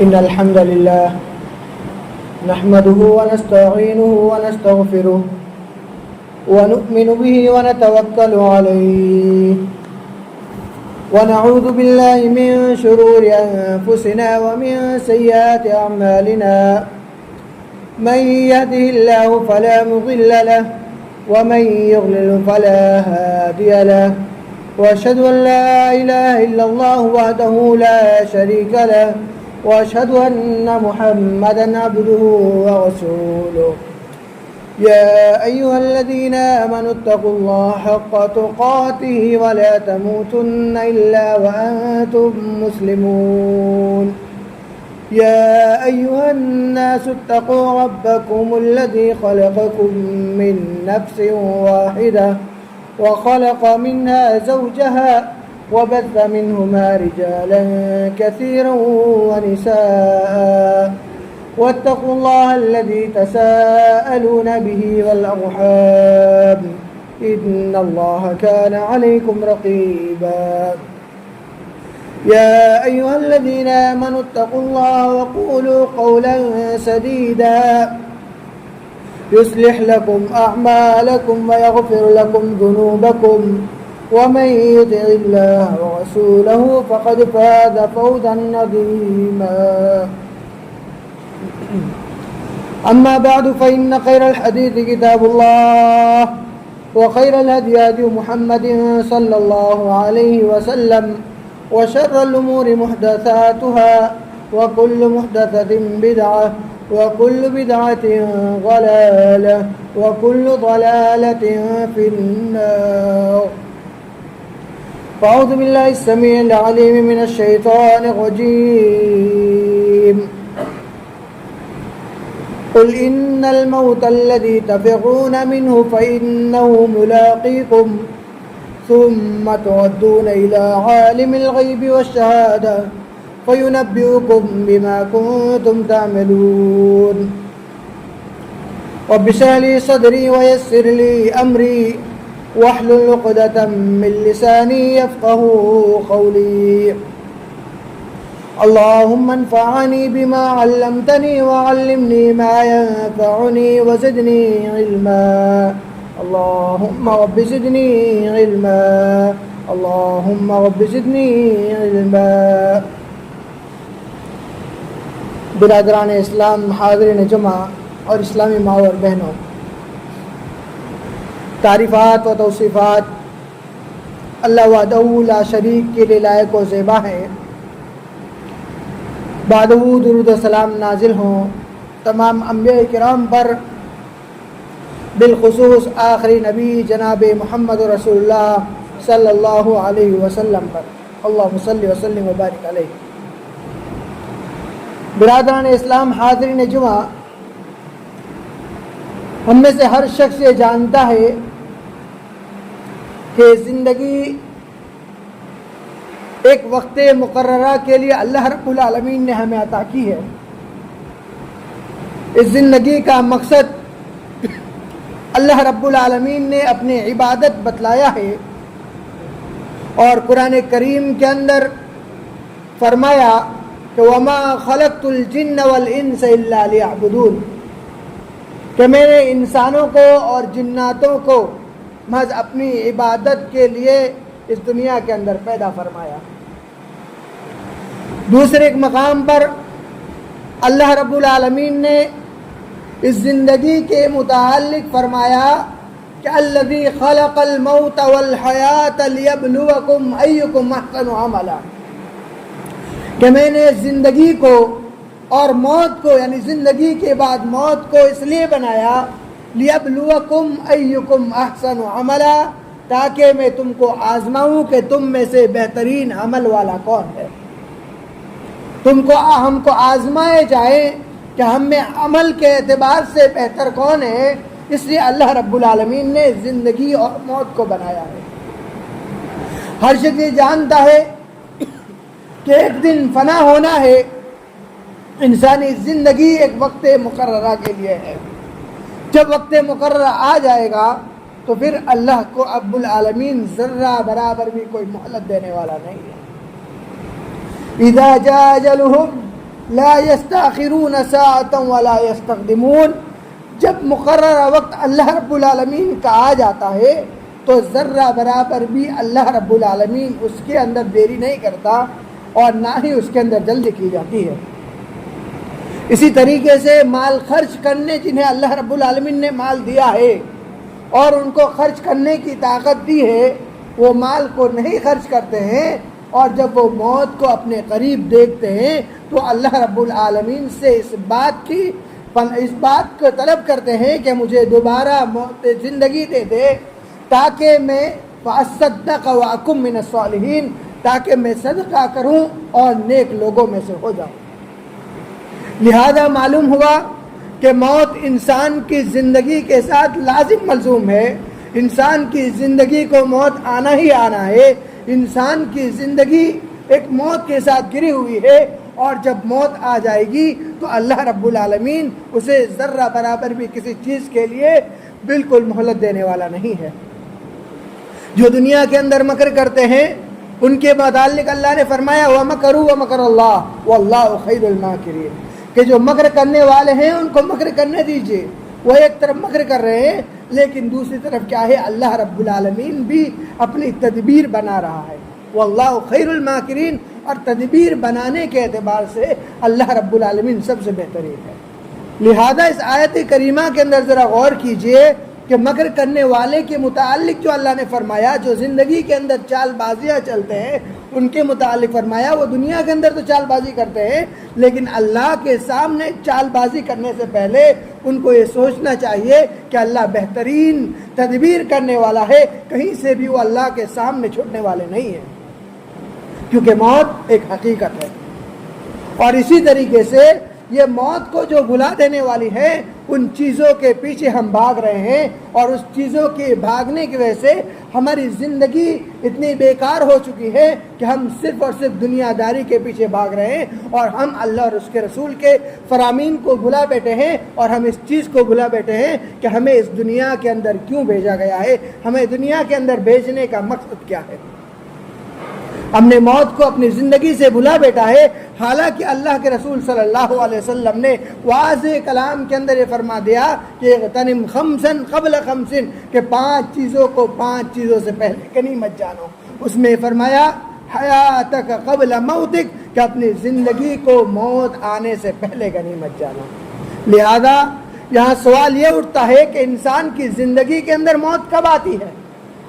إن الحمد لله نحمده ونستعينه ونستغفره ونؤمن به ونتوكل عليه ونعوذ بالله من شرور أنفسنا ومن سيئات أعمالنا من يهده الله فلا مضل له ومن يضلل فلا هادي له وأشهد أن لا إله إلا الله وحده لا شريك له وأشهد أن محمدا عبده ورسوله يا أيها الذين آمنوا اتقوا الله حق تقاته ولا تموتن إلا وأنتم مسلمون يا أيها الناس اتقوا ربكم الذي خلقكم من نفس واحدة وخلق منها زوجها وبث منهما رجالا كثيرا ونساء واتقوا الله الذي تساءلون به والأرحام إن الله كان عليكم رقيبا يا أيها الذين آمنوا اتقوا الله وقولوا قولا سديدا يصلح لكم أعمالكم ويغفر لكم ذنوبكم ومن يطع الله ورسوله فقد فاز فوزا عظيما أما بعد فإن خير الحديث كتاب الله وخير الهدي هدي محمد صلى الله عليه وسلم وشر الأمور محدثاتها وكل محدثة بدعة وكل بدعة ضلالة وكل ضلالة في النار أعوذ بالله السميع العليم من الشيطان الرجيم قل إن الموت الذي تفرون منه فإنه ملاقيكم ثم تردون إلى عالم الغيب والشهادة فينبئكم بما كنتم تعملون رب اشرح لي صدري ويسر لي أمري واحلل عقدة من لساني يفقهوا قولي اللهم انفعني بما علمتني وعلمني ما ينفعني وزدني علما اللهم رب زدني علما اللهم رب زدني علما. برادران اسلام، حاضرین جمع اور اسلامی ماں اور بہنوں، تعریفات و توصیفات اللہ وحدہ لا شریک کے لیے لائق و زیبا ہے. بعدہ درود و سلام نازل ہوں تمام انبیاء کرام پر، بالخصوص آخری نبی جناب محمد رسول اللہ صلی اللہ علیہ وسلم پر. اللہم صلی وسلم وبارک علیہ. برادران اسلام، حاضرین جمعہ، ہم میں سے ہر شخص یہ جانتا ہے کہ زندگی ایک وقت مقررہ کے لیے اللہ رب العالمین نے ہمیں عطا کی ہے. اس زندگی کا مقصد اللہ رب العالمین نے اپنی عبادت بتلایا ہے، اور قرآن کریم کے اندر فرمایا کہ وَمَا خَلَقْتُ الْجِنَّ وَالْإِنسَ إِلَّا لِيَعْبُدُونَ، کہ میں نے انسانوں کو اور جناتوں کو محض اپنی عبادت کے لیے اس دنیا کے اندر پیدا فرمایا. دوسرے ایک مقام پر اللہ رب العالمین نے اس زندگی کے متعلق فرمایا کہ الذی خلق الموت والحیات لیبلوکم ایکم احسن عملا، کہ میں نے زندگی کو اور موت کو، یعنی زندگی کے بعد موت کو اس لیے بنایا لیبلوکم ایکم احسن عملا، تاکہ میں تم کو آزماؤں کہ تم میں سے بہترین عمل والا کون ہے. ہم کو آزمائے جائیں کہ ہم میں عمل کے اعتبار سے بہتر کون ہے. اس لیے اللہ رب العالمین نے زندگی اور موت کو بنایا ہے. ہر شخص یہ جانتا ہے کہ ایک دن فنا ہونا ہے. انسانی زندگی ایک وقت مقررہ کے لیے ہے. جب وقت مقررہ آ جائے گا تو پھر اللہ کو رب العالمین ذرہ برابر بھی کوئی مہلت دینے والا نہیں ہے. اذا جاء اجلهم لا يستاخرون ساعة ولا يستقدمون، جب مقررہ وقت اللہ رب العالمین کا آ جاتا ہے تو ذرہ برابر بھی اللہ رب العالمین اس کے اندر دیری نہیں کرتا، اور نہ ہی اس کے اندر جلدی کی جاتی ہے. اسی طریقے سے مال خرچ کرنے، جنہیں اللہ رب العالمین نے مال دیا ہے اور ان کو خرچ کرنے کی طاقت دی ہے، وہ مال کو نہیں خرچ کرتے ہیں، اور جب وہ موت کو اپنے قریب دیکھتے ہیں تو اللہ رب العالمین سے اس بات کو طلب کرتے ہیں کہ مجھے دوبارہ زندگی دے دے، تاکہ میں فاصدق واکم من الصالحین، تاکہ میں صدقہ کروں اور نیک لوگوں میں سے ہو جاؤں. لہذا معلوم ہوا کہ موت انسان کی زندگی کے ساتھ لازم ملزوم ہے. انسان کی زندگی کو موت آنا ہی آنا ہے. انسان کی زندگی ایک موت کے ساتھ گری ہوئی ہے، اور جب موت آ جائے گی تو اللہ رب العالمین اسے ذرہ برابر بھی کسی چیز کے لیے بالکل مہلت دینے والا نہیں ہے. جو دنیا کے اندر مکر کرتے ہیں ان کے متعلق اللہ نے فرمایا وَمَكَرُوا وَمَكَرَ اللَّهُ وَاللَّهُ خَيْرُ الْمَاكِرِينَ، کہ جو مکر کرنے والے ہیں ان کو مکر کرنے دیجئے. وہ ایک طرف مکر کر رہے ہیں، لیکن دوسری طرف کیا ہے، اللہ رب العالمین بھی اپنی تدبیر بنا رہا ہے. واللہ خیر الماکرین، اور تدبیر بنانے کے اعتبار سے اللہ رب العالمین سب سے بہترین ہے. لہذا اس آیت کریمہ کے اندر ذرا غور کیجئے کہ مکر کرنے والے کے متعلق جو اللہ نے فرمایا، جو زندگی کے اندر چال بازیاں چلتے ہیں ان کے متعلق فرمایا، وہ دنیا کے اندر تو چال بازی کرتے ہیں، لیکن اللہ کے سامنے چال بازی کرنے سے پہلے ان کو یہ سوچنا چاہیے کہ اللہ بہترین تدبیر کرنے والا ہے، کہیں سے بھی وہ اللہ کے سامنے چھوٹنے والے نہیں ہیں، کیونکہ موت ایک حقیقت ہے۔ اور اسی طریقے سے یہ موت کو جو بھلا دینے والی ہے، ان چیزوں کے پیچھے ہم بھاگ رہے ہیں، اور اس چیزوں کے بھاگنے کی وجہ سے ہماری زندگی اتنی بیکار ہو چکی ہے کہ ہم صرف اور صرف دنیا داری کے پیچھے بھاگ رہے ہیں، اور ہم اللہ اور اس کے رسول کے فرامین کو بھلا بیٹھے ہیں، اور ہم اس چیز کو بھلا بیٹھے ہیں کہ ہمیں اس دنیا کے اندر کیوں بھیجا گیا ہے، ہمیں دنیا کے اندر بھیجنے کا مقصد کیا ہے۔ ہم نے موت کو اپنی زندگی سے بھلا بیٹھا ہے، حالانکہ اللہ کے رسول صلی اللہ علیہ وسلم نے واضح کلام کے اندر یہ فرما دیا کہ اغتنم خمسن قبل خمسن، کہ 5 چیزوں کو 5 چیزوں سے پہلے غنیمت جانو۔ اس میں فرمایا حیاتک قبل موتک، کہ اپنی زندگی کو موت آنے سے پہلے غنیمت جانو۔ لہذا یہاں سوال یہ اٹھتا ہے کہ انسان کی زندگی کے اندر موت کب آتی ہے؟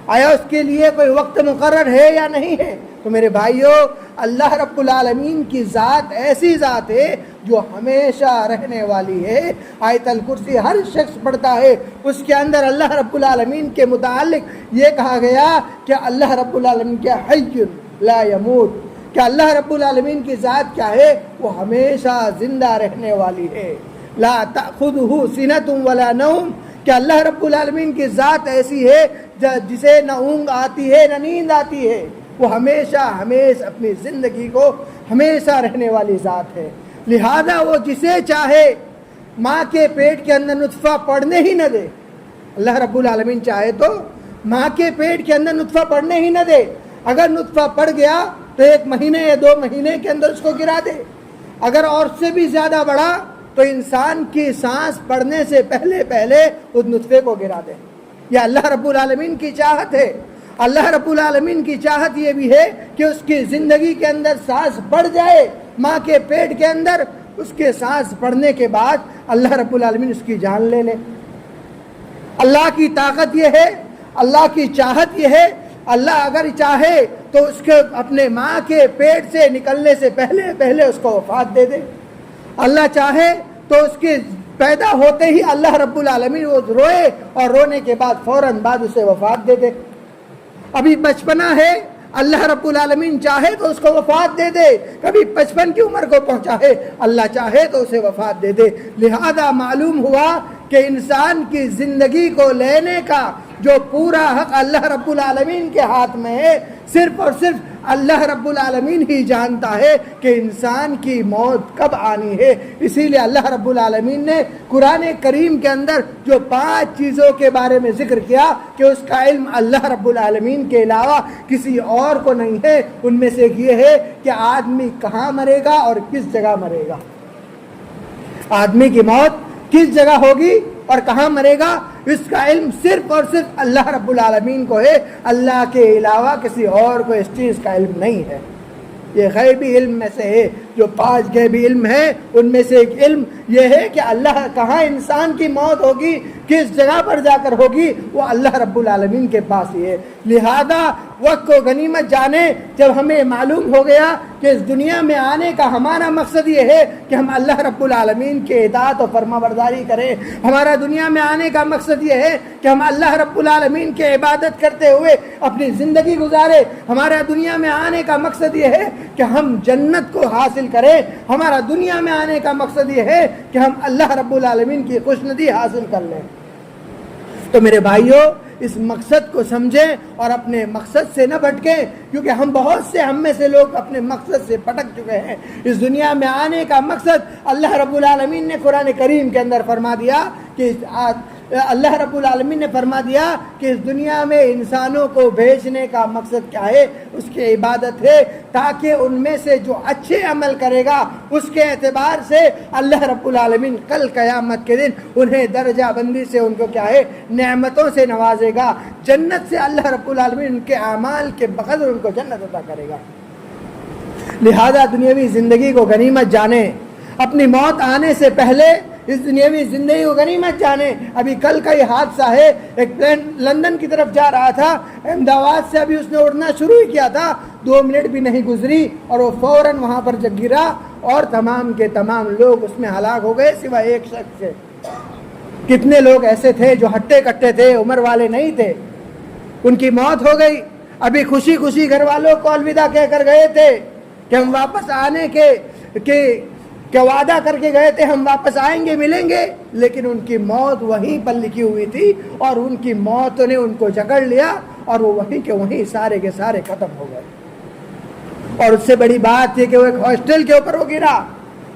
آیا اس کے لیے کوئی وقت مقرر ہے یا نہیں ہے؟ تو میرے بھائیوں، اللہ رب العالمین کی ذات ایسی ذات ہے جو ہمیشہ رہنے والی ہے۔ آیت الکرسی ہر شخص پڑھتا ہے، اس کے اندر اللہ رب العالمین کے متعلق یہ کہا گیا کہ اللہ رب العالمین کے حی لا یموت، کہ اللہ رب العالمین کی ذات کیا ہے؟ وہ ہمیشہ زندہ رہنے والی ہے۔ لا تأخذہ سنۃ ولا نوم، کہ اللہ رب العالمین کی ذات ایسی ہے جسے نہ اونگ آتی ہے نہ نیند آتی ہے، وہ ہمیشہ اپنی زندگی کو ہمیشہ رہنے والی ذات ہے۔ لہذا وہ جسے چاہے ماں کے پیٹ کے اندر نطفہ پڑنے ہی نہ دے۔ اللہ رب العالمین چاہے تو ماں کے پیٹ کے اندر نطفہ پڑنے ہی نہ دے، اگر نطفہ پڑ گیا تو 1 مہینے یا 2 مہینے کے اندر اس کو گرا دے، اگر اور سے بھی زیادہ بڑا تو انسان کی سانس پڑنے سے پہلے اس نطفے کو گرا دے۔ یہ اللہ رب العالمین کی چاہت ہے۔ اللہ رب العالمین کی چاہت یہ بھی ہے کہ اس کی زندگی کے اندر سانس پڑ جائے، ماں کے پیٹ کے اندر، اس کے سانس پڑنے کے بعد اللہ رب العالمین اس کی جان لے لے۔ اللہ کی طاقت یہ ہے، اللہ کی چاہت یہ ہے، اللہ اگر چاہے تو اس کے اپنے ماں کے پیٹ سے نکلنے سے پہلے اس کو وفات دے دے۔ اللہ چاہے تو اس کے پیدا ہوتے ہی اللہ رب العالمین وہ روئے اور رونے کے بعد فوراً بعد اسے وفات دے دے۔ ابھی بچپنا ہے، اللہ رب العالمین چاہے تو اس کو وفات دے دے، کبھی 55 کی عمر کو پہنچا ہے، اللہ چاہے تو اسے وفات دے دے۔ لہذا معلوم ہوا کہ انسان کی زندگی کو لینے کا جو پورا حق اللہ رب العالمین کے ہاتھ میں ہے، صرف اور صرف اللہ رب العالمین ہی جانتا ہے کہ انسان کی موت کب آنی ہے۔ اسی لیے اللہ رب العالمین نے قرآن کریم کے اندر جو 5 چیزوں کے بارے میں ذکر کیا کہ اس کا علم اللہ رب العالمین کے علاوہ کسی اور کو نہیں ہے، ان میں سے ایک یہ ہے کہ آدمی کہاں مرے گا اور کس جگہ مرے گا۔ آدمی کی موت کس جگہ ہوگی اور کہاں مرے گا، اس کا علم صرف اور صرف اللہ رب العالمین کو ہے، اللہ کے علاوہ کسی اور کو اس چیز کا علم نہیں ہے۔ یہ غیبی علم میں سے ہے، جو 5 غیبی علم ہے ان میں سے ایک علم یہ ہے کہ اللہ کہاں انسان کی موت ہوگی، کس جگہ پر جا کر ہوگی، وہ اللہ رب العالمین کے پاس ہی ہے۔ لہذا وقت کو غنیمت جانے، جب ہمیں معلوم ہو گیا کہ اس دنیا میں آنے کا ہمارا مقصد یہ ہے کہ ہم اللہ رب العالمین کے اطاعت و فرما برداری کریں، ہمارا دنیا میں آنے کا مقصد یہ ہے کہ ہم اللہ رب العالمین کے عبادت کرتے ہوئے اپنی زندگی گزارے، ہمارا دنیا میں آنے کا مقصد یہ ہے کہ ہم جنت کو حاصل کریں، ہمارا دنیا میں آنے کا مقصد یہ ہے کہ ہم اللہ رب العالمین کی خوشنودی حاصل کر لیں۔ تو میرے بھائیوں، اس مقصد کو سمجھیں اور اپنے مقصد سے نہ بھٹکیں، کیونکہ ہم میں سے لوگ اپنے مقصد سے بھٹک چکے ہیں۔ اس دنیا میں آنے کا مقصد اللہ رب العالمین نے قرآن کریم کے اندر فرما دیا کہ اللہ رب العالمین نے فرما دیا کہ اس دنیا میں انسانوں کو بھیجنے کا مقصد کیا ہے، اس کی عبادت ہے، تاکہ ان میں سے جو اچھے عمل کرے گا اس کے اعتبار سے اللہ رب العالمین کل قیامت کے دن انہیں درجہ بندی سے ان کو کیا ہے، نعمتوں سے نوازے گا، جنت سے اللہ رب العالمین ان کے اعمال کے بقدر ان کو جنت عطا کرے گا۔ لہذا دنیاوی زندگی کو غنیمت جانیں، اپنی موت آنے سے پہلے اس دنیاوی زندگی کو غنیمت جانے. ابھی کل کا یہ حادثہ ہے، ایک پلین لندن کی طرف جا رہا تھا، احمد آباد سے ابھی اس نے اڑنا شروع ہی کیا تھا، 2 منٹ بھی نہیں گزری اور وہ فوراً وہاں پر جب گرا اور تمام کے تمام لوگ اس میں ہلاک ہو گئے سوائے ایک شخص سے. کتنے لوگ ایسے تھے جو ہٹے کٹے تھے، عمر والے نہیں تھے، ان کی موت ہو گئی. ابھی خوشی خوشی گھر والوں کو الوداع کہہ کر گئے تھے کہ ہم واپس آنے کے وعدہ کر کے گئے تھے، ہم واپس آئیں گے، ملیں گے، لیکن ان کی موت وہیں پر لکھی ہوئی تھی اور ان کی موت نے ان کو جکڑ لیا اور وہ وہیں کے وہیں سارے کے سارے ختم ہو گئے. اور اس سے بڑی بات یہ کہ وہ ایک ہاسٹل کے اوپر وہ گرا،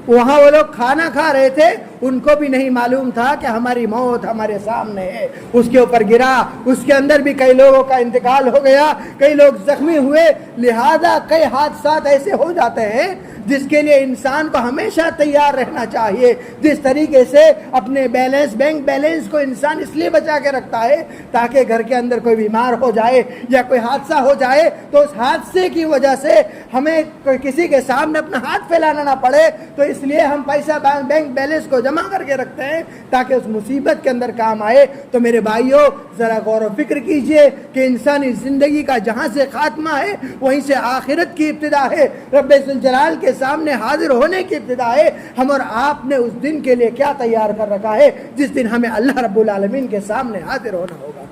وہاں وہ لوگ کھانا کھا رہے تھے، ان کو بھی نہیں معلوم تھا کہ ہماری موت ہمارے سامنے ہے. اس کے اوپر گرا، اس کے اندر بھی کئی لوگوں کا انتقال ہو گیا، کئی لوگ زخمی ہوئے. لہذا کئی حادثات ایسے ہو جاتے ہیں جس کے لیے انسان کو ہمیشہ تیار رہنا چاہیے. جس طریقے سے اپنے بینک بیلنس کو انسان اس لیے بچا کے رکھتا ہے تاکہ گھر کے اندر کوئی بیمار ہو جائے یا کوئی حادثہ ہو جائے تو اس حادثے کی وجہ سے ہمیں کسی کے سامنے اپنا ہاتھ پھیلانا نہ پڑے، تو اس لیے ہم پیسہ بینک بیلنس کو جمع کر کے رکھتے ہیں تاکہ اس مصیبت کے اندر کام آئے. تو میرے بھائیوں، ذرا غور و فکر کیجئے کہ انسانی زندگی کا جہاں سے خاتمہ ہے وہیں سے آخرت کی ابتدا ہے، رب ذوالجلال کے سامنے حاضر ہونے کی ابتدا ہے. ہم اور آپ نے اس دن کے لیے کیا تیار کر رکھا ہے جس دن ہمیں اللہ رب العالمین کے سامنے حاضر ہونا ہوگا،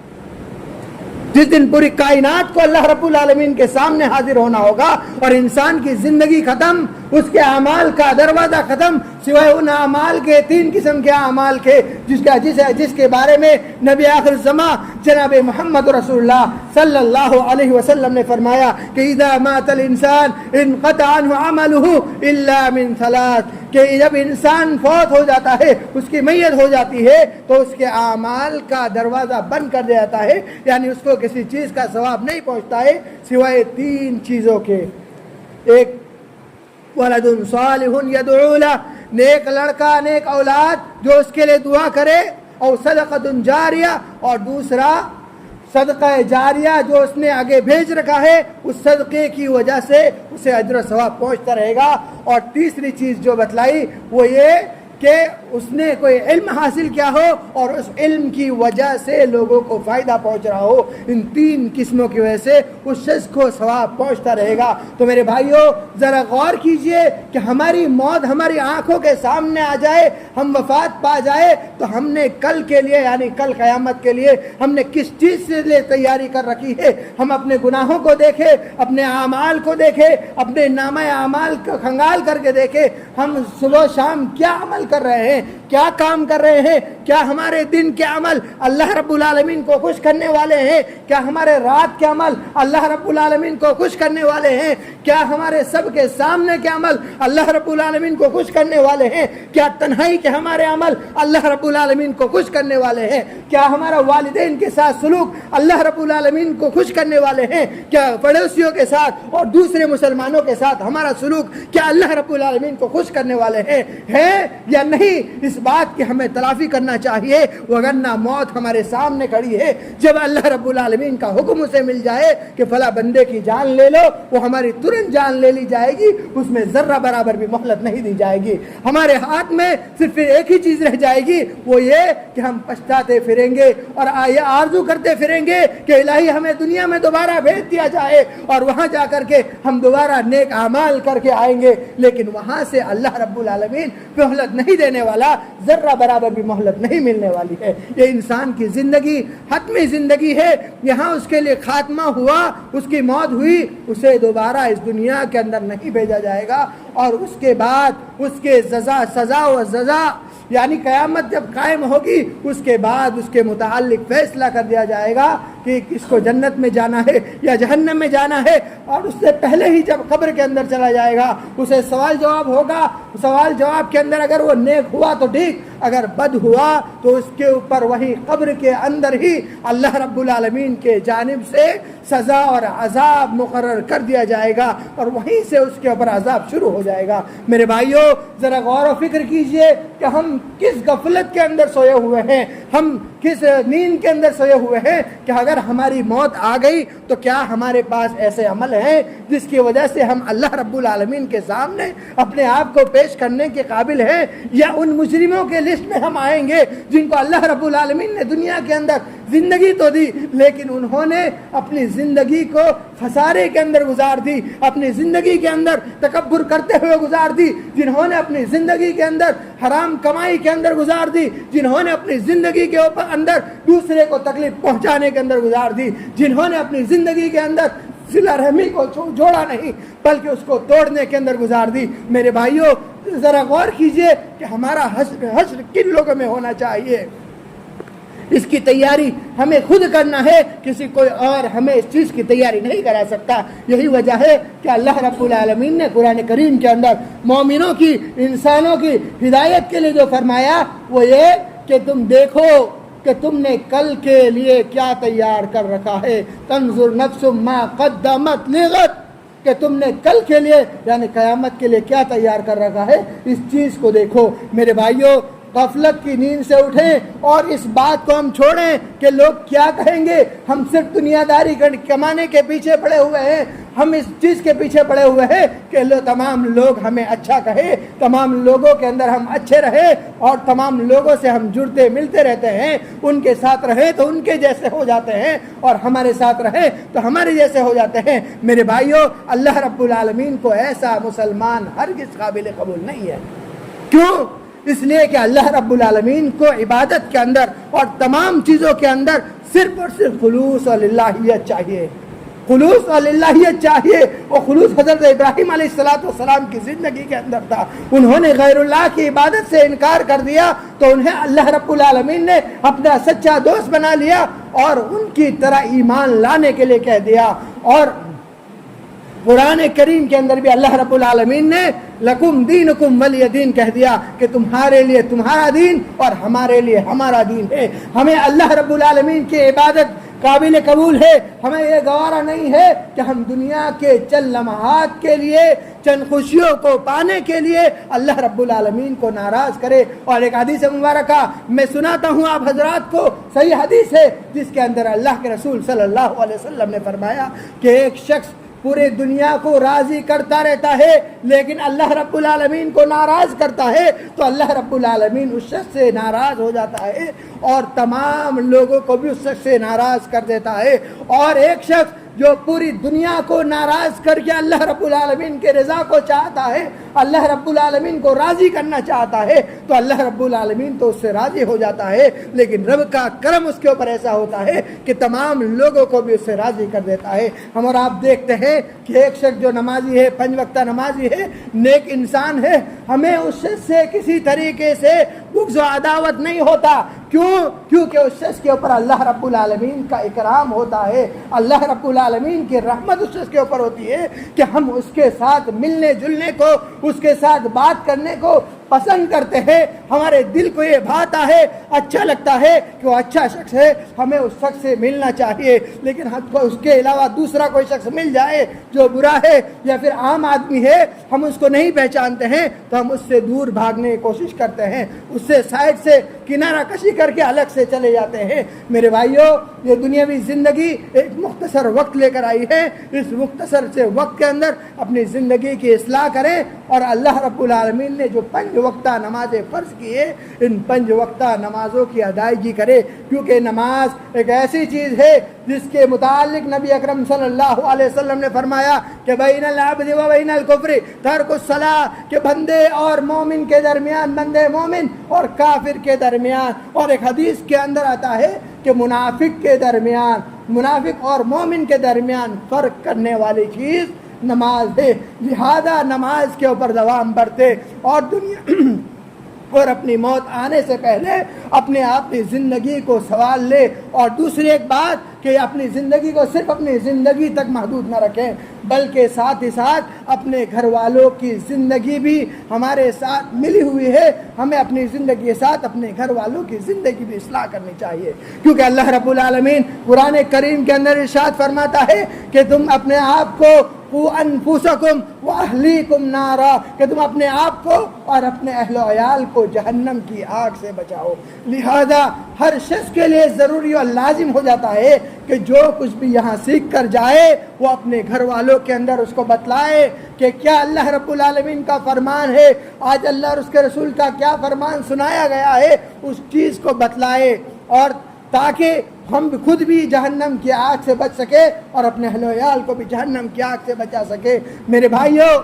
جس دن پوری کائنات کو اللہ رب العالمین کے سامنے حاضر ہونا ہوگا اور انسان کی زندگی ختم، اس کے اعمال کا دروازہ ختم، سوائے ان اعمال کے 3 قسم کے اعمال کے جس کے بارے میں نبی آخر الزماں جناب محمد رسول اللہ صلی اللہ علیہ وسلم نے فرمایا کہ اذا مات الانسان انقطع عنه عمله الا من 3، کہ جب انسان فوت ہو جاتا ہے، اس کی میت ہو جاتی ہے تو اس کے اعمال کا دروازہ بند کر دیا جاتا ہے، یعنی اس کو کسی چیز کا ثواب نہیں پہنچتا ہے سوائے 3 چیزوں کے. ایک ولد صالح يدعو له، نیک لڑکا، نیک اولاد جو اس کے لیے دعا کرے، اور صدقۃ جاریہ، اور دوسرا صدقہ جاریہ جو اس نے آگے بھیج رکھا ہے، اس صدقے کی وجہ سے اسے اجر و ثواب پہنچتا رہے گا. اور تیسری چیز جو بتلائی وہ یہ کہ اس نے کوئی علم حاصل کیا ہو اور اس علم کی وجہ سے لوگوں کو فائدہ پہنچ رہا ہو. ان 3 قسموں کی وجہ سے اس شخص کو ثواب پہنچتا رہے گا. تو میرے بھائیوں، ذرا غور کیجئے کہ ہماری موت ہماری آنکھوں کے سامنے آ جائے، ہم وفات پا جائے تو ہم نے کل کے لیے، یعنی کل قیامت کے لیے ہم نے کس چیز سے لیے تیاری کر رکھی ہے. ہم اپنے گناہوں کو دیکھیں، اپنے اعمال کو دیکھیں، اپنے نامہ اعمال کو کھنگال کر کے دیکھیں، ہم صبح شام کیا عمل کر رہے ہیں، کیا کام کر رہے ہیں، کیا ہمارے دن کے عمل اللہ رب العالمین کو خوش کرنے والے ہیں، کیا ہمارے رات کے عمل اللہ رب العالمین کو خوش کرنے والے ہیں، کیا ہمارے سب کے سامنے کے عمل اللہ رب العالمین کو خوش کرنے والے ہیں، کیا تنہائی کے ہمارے عمل اللہ رب العالمین کو خوش کرنے والے ہیں، کیا ہمارا والدین کے ساتھ سلوک اللہ رب العالمین کو خوش کرنے والے ہیں، کیا پڑوسیوں کے ساتھ اور دوسرے مسلمانوں کے ساتھ ہمارا سلوک کیا اللہ رب العالمین کو خوش کرنے والے ہیں یا نہیں. اس بات کی ہمیں تلافی کرنا چاہیے، وگرنہ موت ہمارے سامنے کھڑی ہے. جب اللہ رب العالمین کا حکم اسے مل جائے کہ فلاں بندے کی جان لے لو، وہ ہماری ترنت جان لے لی جائے گی، اس میں ذرہ برابر بھی مہلت نہیں دی جائے گی. ہمارے ہاتھ میں صرف ایک ہی چیز رہ جائے گی، وہ یہ کہ ہم پچھتاتے پھریں گے اور آرزو کرتے پھریں گے کہ الہی ہمیں دنیا میں دوبارہ بھیج دیا جائے اور وہاں جا کر کے ہم دوبارہ نیک اعمال کر کے آئیں گے. لیکن وہاں سے اللہ رب العالمین مہلت نہیں دینے والا، ذرہ برابر بھی مہلت نہیں ملنے والی ہے. یہ انسان کی زندگی حتمی زندگی ہے. یہاں اس کے لیے خاتمہ ہوا، اس کی موت ہوئی، اسے دوبارہ اس دنیا کے اندر نہیں بھیجا جائے گا. اور اس کے بعد اس کے سزا و جزا، یعنی قیامت جب قائم ہوگی، اس کے بعد اس کے متعلق فیصلہ کر دیا جائے گا کہ کس کو جنت میں جانا ہے یا جہنم میں جانا ہے. اور اس سے پہلے ہی جب قبر کے اندر چلا جائے گا، اسے سوال جواب ہوگا. سوال جواب کے اندر اگر وہ نیک ہوا تو ٹھیک، اگر بد ہوا تو اس کے اوپر وہی قبر کے اندر ہی اللہ رب العالمین کے جانب سے سزا اور عذاب مقرر کر دیا جائے گا اور وہیں سے اس کے اوپر عذاب شروع ہو جائے گا. میرے بھائیوں، ذرا غور و فکر کیجئے کہ ہم کس غفلت کے اندر سوئے ہوئے ہیں، ہم کس نیند کے اندر سوئے ہوئے ہیں کہ اگر اگر ہماری موت آ گئی تو کیا ہمارے پاس ایسے عمل ہیں جس کی وجہ سے ہم اللہ رب العالمین کے سامنے اپنے آپ کو پیش کرنے کے قابل ہیں؟ یا ان مجرموں کے لسٹ میں ہم آئیں گے جن کو اللہ رب العالمین نے دنیا کے اندر زندگی تو دی لیکن انہوں نے اپنی زندگی کو خسارے کے اندر گزار دی، اپنی زندگی کے اندر تکبر کرتے ہوئے گزار دی، جنہوں نے اپنی زندگی کے اندر حرام کمائی کے اندر گزار دی، جنہوں نے اپنی زندگی کے اندر دوسرے کو تکلیف پہنچانے کے اندر گزار دی، جنہوں نے اپنی زندگی کے اندر صلہ رحمی کو جوڑا نہیں بلکہ اس کو توڑنے کے اندر گزار دی۔ میرے بھائیوں ذرا غور کیجئے کہ ہمارا حشر کن لوگوں میں ہونا چاہیے۔ اس کی تیاری ہمیں خود کرنا ہے، کسی کوئی اور ہمیں اس چیز کی تیاری نہیں کرا سکتا۔ یہی وجہ ہے کہ اللہ رب العالمین نے قرآن کریم کے اندر مومنوں کی، انسانوں کی ہدایت کے لیے جو فرمایا وہ یہ کہ تم دیکھو کہ تم نے کل کے لیے کیا تیار کر رکھا ہے، تنظر نفس ما قدمت لغد، کہ تم نے کل کے لیے یعنی قیامت کے لیے کیا تیار کر رکھا ہے، اس چیز کو دیکھو۔ میرے بھائیوں غفلت کی نیند سے اٹھیں اور اس بات کو ہم چھوڑیں کہ لوگ کیا کہیں گے۔ ہم صرف دنیا داری کمانے کے پیچھے پڑے ہوئے ہیں، ہم اس چیز کے پیچھے پڑے ہوئے ہیں کہ تمام لوگ ہمیں اچھا کہے، تمام لوگوں کے اندر ہم اچھے رہے اور تمام لوگوں سے ہم جڑتے ملتے رہتے ہیں، ان کے ساتھ رہے تو ان کے جیسے ہو جاتے ہیں اور ہمارے ساتھ رہے تو ہمارے جیسے ہو جاتے ہیں۔ میرے بھائیوں اللہ رب العالمین کو ایسا مسلمان ہرگز قابل قبول نہیں ہے۔ کیوں؟ اس لیے کہ اللہ رب العالمین کو عبادت کے اندر اور تمام چیزوں کے اندر صرف اور صرف خلوص اور للہیت چاہیے، خلوص اور للہیت چاہیے۔ اور خلوص حضرت ابراہیم علیہ السلام کی زندگی کے اندر تھا۔ انہوں نے غیر اللہ کی عبادت سے انکار کر دیا تو انہیں اللہ رب العالمین نے اپنا سچا دوست بنا لیا اور ان کی طرح ایمان لانے کے لیے کہہ دیا۔ اور قرآن کریم کے اندر بھی اللہ رب العالمین نے لکم دینکم ولی دین کہہ دیا کہ تمہارے لیے تمہارا دین اور ہمارے لیے ہمارا دین ہے۔ ہمیں اللہ رب العالمین کی عبادت قابل قبول ہے۔ ہمیں یہ گوارا نہیں ہے کہ ہم دنیا کے چند لمحات کے لیے، چند خوشیوں کو پانے کے لیے اللہ رب العالمین کو ناراض کرے۔ اور ایک حدیث مبارکہ میں سناتا ہوں آپ حضرات کو، صحیح حدیث ہے جس کے اندر اللہ کے رسول صلی اللہ علیہ وسلم نے فرمایا کہ ایک شخص پورے دنیا کو راضی کرتا رہتا ہے لیکن اللہ رب العالمین کو ناراض کرتا ہے تو اللہ رب العالمین اس شخص سے ناراض ہو جاتا ہے اور تمام لوگوں کو بھی اس شخص سے ناراض کر دیتا ہے۔ اور ایک شخص جو پوری دنیا کو ناراض کر کے اللہ رب العالمین کے رضا کو چاہتا ہے، اللہ رب العالمین کو راضی کرنا چاہتا ہے تو اللہ رب العالمین تو اس سے راضی ہو جاتا ہے، لیکن رب کا کرم اس کے اوپر ایسا ہوتا ہے کہ تمام لوگوں کو بھی اس سے راضی کر دیتا ہے۔ ہم اور آپ دیکھتے ہیں کہ ایک شخص جو نمازی ہے، 5 وقتہ نمازی ہے، نیک انسان ہے، ہمیں اس شخص سے کسی طریقے سے بغض و عداوت نہیں ہوتا۔ کیوں؟ کیونکہ اس شخص کے اوپر اللہ رب العالمین کا اکرام ہوتا ہے، اللہ رب العالمین کی رحمت اس شخص کے اوپر ہوتی ہے کہ ہم اس کے ساتھ ملنے جلنے کو، اس کے ساتھ بات کرنے کو پسند کرتے ہیں۔ ہمارے دل کو یہ بھاتا ہے، اچھا لگتا ہے کہ وہ اچھا شخص ہے، ہمیں اس شخص سے ملنا چاہیے۔ لیکن اس کے علاوہ دوسرا کوئی شخص مل جائے جو برا ہے یا پھر عام آدمی ہے، ہم اس کو نہیں پہچانتے ہیں تو ہم اس سے دور بھاگنے کی کوشش کرتے ہیں، اس سے سائڈ سے کنارہ کشی کر کے الگ سے چلے جاتے ہیں۔ میرے بھائیوں یہ دنیاوی زندگی ایک مختصر وقت لے کر آئی ہے، اس مختصر سے وقت کے اندر اپنی زندگی کی اصلاح کریں اور اللہ رب العالمین نے جو 5 وقتہ نمازیں فرض کی ہے ان 5 وقتہ نمازوں کی ادائیگی کرے، کیونکہ نماز ایک ایسی چیز ہے جس کے متعلق نبی اکرم صلی اللہ علیہ وسلم نے فرمایا کہ بین العبد و بین الکفر ترک الصلاۃ، کہ بندے اور مومن کے درمیان، بندے مومن اور کافر کے درمیان، اور ایک حدیث کے اندر آتا ہے کہ منافق کے درمیان، منافق اور مومن کے درمیان فرق کرنے والی چیز نماز ہے۔ لہذا نماز کے اوپر دوام برتے اور دنیا اور اپنی موت آنے سے پہلے اپنے آپ کی زندگی کو سنوار لے۔ اور دوسری ایک بات کہ اپنی زندگی کو صرف اپنی زندگی تک محدود نہ رکھیں بلکہ ساتھ ہی ساتھ اپنے گھر والوں کی زندگی بھی ہمارے ساتھ ملی ہوئی ہے، ہمیں اپنی زندگی کے ساتھ اپنے گھر والوں کی زندگی بھی اصلاح کرنی چاہیے، کیونکہ اللہ رب العالمین قرآن کریم کے اندر ارشاد فرماتا ہے کہ تم اپنے آپ کو قو انفسکم واہلیکم نارا، کہ تم اپنے آپ کو اور اپنے اہل و عیال کو جہنم کی آگ سے بچاؤ۔ لہذا ہر شخص کے لیے ضروری اور لازم ہو جاتا ہے کہ جو کچھ بھی یہاں سیکھ کر جائے وہ اپنے گھر والوں کے اندر اس کو بتلائے کہ کیا اللہ رب العالمین کا فرمان ہے، آج اللہ اور اس کے رسول کا کیا فرمان سنایا گیا ہے، اس چیز کو بتلائے، اور تاکہ ہم خود بھی جہنم کی آگ سے بچ سکے اور اپنے اہل و عیال کو بھی جہنم کی آگ سے بچا سکے۔ میرے بھائیوں،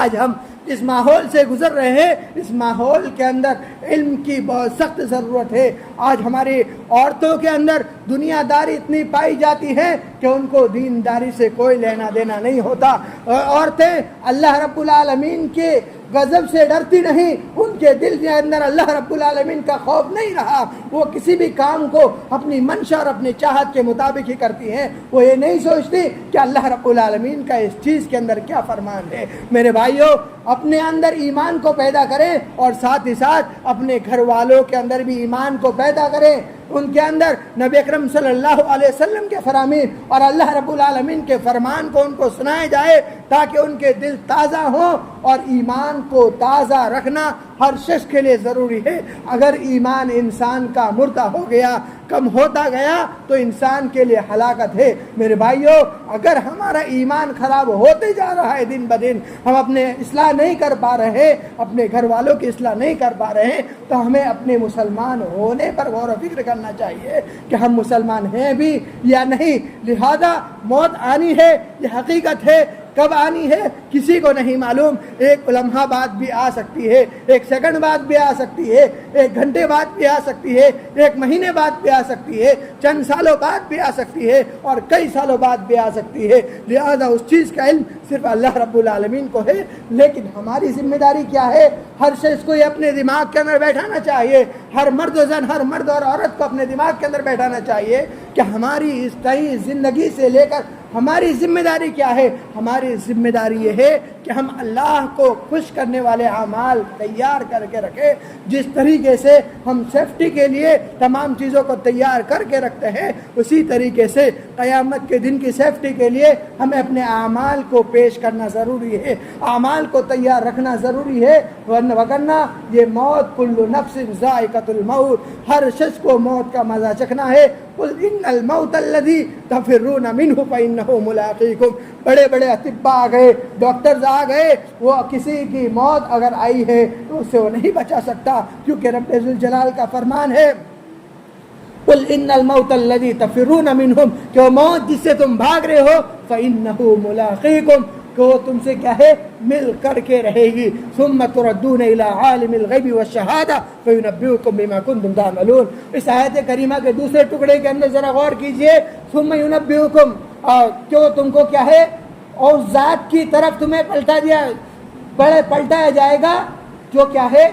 آج ہم اس ماحول سے گزر رہے ہیں، اس ماحول کے اندر علم کی بہت سخت ضرورت ہے۔ آج ہماری عورتوں کے اندر دنیا داری اتنی پائی جاتی ہے کہ ان کو دینداری سے کوئی لینا دینا نہیں ہوتا۔ عورتیں اللہ رب العالمین کے غضب سے ڈرتی نہیں، ان کے دل کے اندر اللہ رب العالمین کا خوف نہیں رہا، وہ کسی بھی کام کو اپنی منشا اور اپنی چاہت کے مطابق ہی کرتی ہیں، وہ یہ نہیں سوچتی کہ اللہ رب العالمین کا اس چیز کے اندر کیا فرمان ہے۔ میرے بھائیوں، اپنے اندر ایمان کو پیدا کریں اور ساتھ ہی ساتھ اپنے گھر والوں کے اندر بھی ایمان کو پیدا کریں، ان کے اندر نبی اکرم صلی اللہ علیہ وسلم کے فرامین اور اللہ رب العالمین کے فرمان کو ان کو سنائے جائے تاکہ ان کے دل تازہ ہوں، اور ایمان کو تازہ رکھنا ہر شخص کے لیے ضروری ہے۔ اگر ایمان انسان کا مردہ ہو گیا، کم ہوتا گیا، تو انسان کے لیے ہلاکت ہے۔ میرے بھائیوں، اگر ہمارا ایمان خراب ہوتے جا رہا ہے دن بدن، ہم اپنے اصلاح نہیں کر پا رہے، اپنے گھر والوں کی اصلاح نہیں کر پا رہے، تو ہمیں اپنے مسلمان ہونے پر غور و فکر کرنا چاہیے کہ ہم مسلمان ہیں بھی یا نہیں۔ لہذا موت آنی ہے، یہ حقیقت ہے، کب آنی ہے کسی کو نہیں معلوم، ایک لمحہ بعد بھی آ سکتی ہے، ایک سیکنڈ بعد بھی آ سکتی ہے، ایک گھنٹے بعد بھی آ سکتی ہے، ایک مہینے بعد بھی آ سکتی ہے، چند سالوں بعد بھی آ سکتی ہے، اور کئی سالوں بعد بھی آ سکتی ہے۔ لہذا اس چیز کا علم صرف اللہ رب العالمین کو ہے، لیکن ہماری ذمہ داری کیا ہے؟ ہر شخص کو یہ اپنے دماغ کے اندر بیٹھانا چاہیے، ہر مرد و زن، ہر مرد اور عورت کو اپنے دماغ کے اندر بیٹھانا چاہیے کہ ہماری اس طویل زندگی سے لے کر ہماری ذمہ داری کیا ہے۔ ہماری ذمہ داری یہ ہے کہ ہم اللہ کو خوش کرنے والے اعمال تیار کر کے رکھیں۔ جس طریقے سے ہم سیفٹی کے لیے تمام چیزوں کو تیار کر کے رکھتے ہیں، اسی طریقے سے قیامت کے دن کی سیفٹی کے لیے ہمیں اپنے اعمال کو پیش کرنا ضروری ہے، اعمال کو تیار رکھنا ضروری ہے، وگرنہ یہ موت، کل نفس ذائقۃ الموت، ہر شخص کو موت کا مزہ چکھنا ہے۔ قل ان الموت الذی تفرون منہ فانہ ملاقیکم، بڑے بڑے اطباء آ گئے، ڈاکٹرز آ گئے، وہ کسی کی موت اگر آئی ہے تو اسے وہ نہیں بچا سکتا، کیونکہ رب ذوالجلال کا فرمان ہے قل ان الموت الذی تفرون منہ، کہ وہ موت جس سے تم بھاگ رہے ہو فانہ ملاقیکم، کہ وہ تم سے کیا ہے؟ مل کر کے رہے گی۔ ثم تردون الی عالم الغیب والشہادہ فینبئکم بما کنتم تعملون۔ اس آیت کریمہ کے دوسرے ٹکڑے کے اندر ذرا غور کیجئے، ثم ینبئکم، کہ وہ تم کو کیا ہے؟ اور ذات کی طرف تمہیں پلٹایا جائے گا، جو کیا ہے؟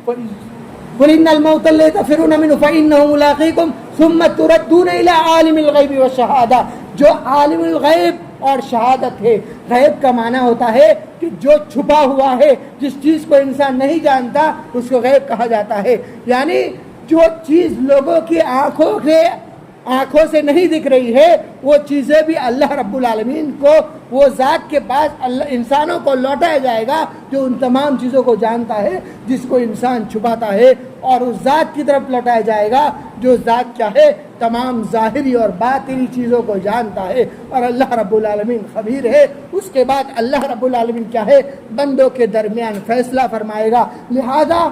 قل ان الموت الذی تفرون منہ فانہ ملاقیکم ثم تردون الی عالم الغیب والشہادہ، جو عالم الغیب اور شہادت ہے۔ غیب کا معنی ہوتا ہے کہ جو چھپا ہوا ہے، جس چیز کو انسان نہیں جانتا اس کو غیب کہا جاتا ہے، یعنی جو چیز لوگوں کی آنکھوں سے نہیں دکھ رہی ہے، وہ چیزیں بھی اللہ رب العالمین کو، وہ ذات کے پاس انسانوں کو لوٹایا جائے گا جو ان تمام چیزوں کو جانتا ہے جس کو انسان چھپاتا ہے، اور اس ذات کی طرف لوٹایا جائے گا جو ذات کیا ہے؟ تمام ظاہری اور باطنی چیزوں کو جانتا ہے، اور اللہ رب العالمین خبیر ہے۔ اس کے بعد اللہ رب العالمین کیا ہے؟ بندوں کے درمیان فیصلہ فرمائے گا۔ لہذا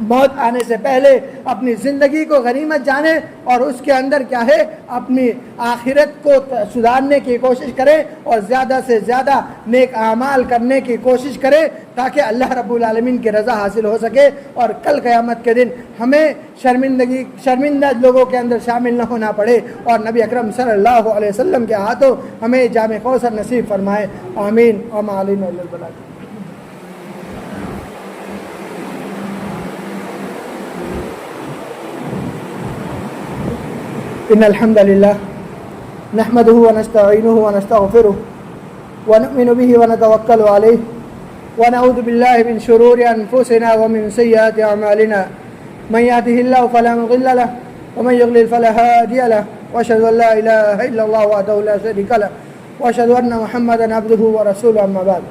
موت آنے سے پہلے اپنی زندگی کو غنیمت جانے اور اس کے اندر کیا ہے؟ اپنی آخرت کو سدھارنے کی کوشش کریں اور زیادہ سے زیادہ نیک اعمال کرنے کی کوشش کریں تاکہ اللہ رب العالمین کی رضا حاصل ہو سکے، اور کل قیامت کے دن ہمیں شرمندہ لوگوں کے اندر شامل نہ ہونا پڑے، اور نبی اکرم صلی اللہ علیہ وسلم کے ہاتھوں ہمیں جام کوثر نصیب فرمائے۔ آمین۔ وما علینا الا البلاغ۔ إن الحمد لله نحمده ونستعينه ونستغفره ونؤمن به ونتوكل عليه ونعوذ بالله من شرور أنفسنا ومن سيئات أعمالنا، من يهده الله فلا مضل له ومن يضلل فلا هادي له، وأشهد أن لا إله إلا الله وحده لا شريك له وأشهد أن محمدا عبده ورسوله أما بعد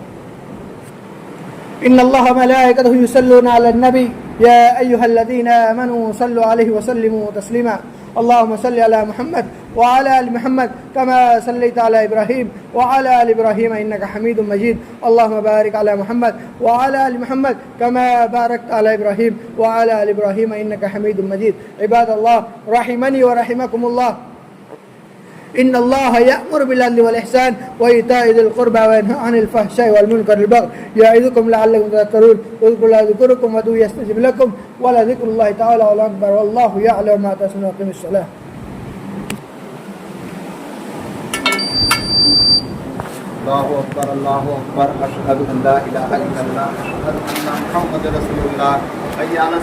إن الله وملائكته يصلون على النبي يا أيها الذين آمنوا صلوا عليه وسلموا تسليما اللهم صل على محمد وعلى آل محمد كما صليت على إبراهيم وعلى آل إبراهيم إنك حميد مجيد اللهم بارك على محمد وعلى آل محمد كما باركت على إبراهيم وعلى آل إبراهيم إنك حميد مجيد عباد الله رحمني ورحمكم الله إن الله يأمر بالعدل والإحسان وإيتاء ذي القربى وينهى عن الفحشاء والمنكر والبغي يعظكم لعلكم تذكرون اذكروا الله يذكركم وادعوه يستجب لكم ولذكر الله تعالى أكبر والله يعلم ما تصنعون أقيموا الصلاة الله أكبر الله أكبر أشهد أن لا إله إلا الله أشهد أن محمد رسول الله حي على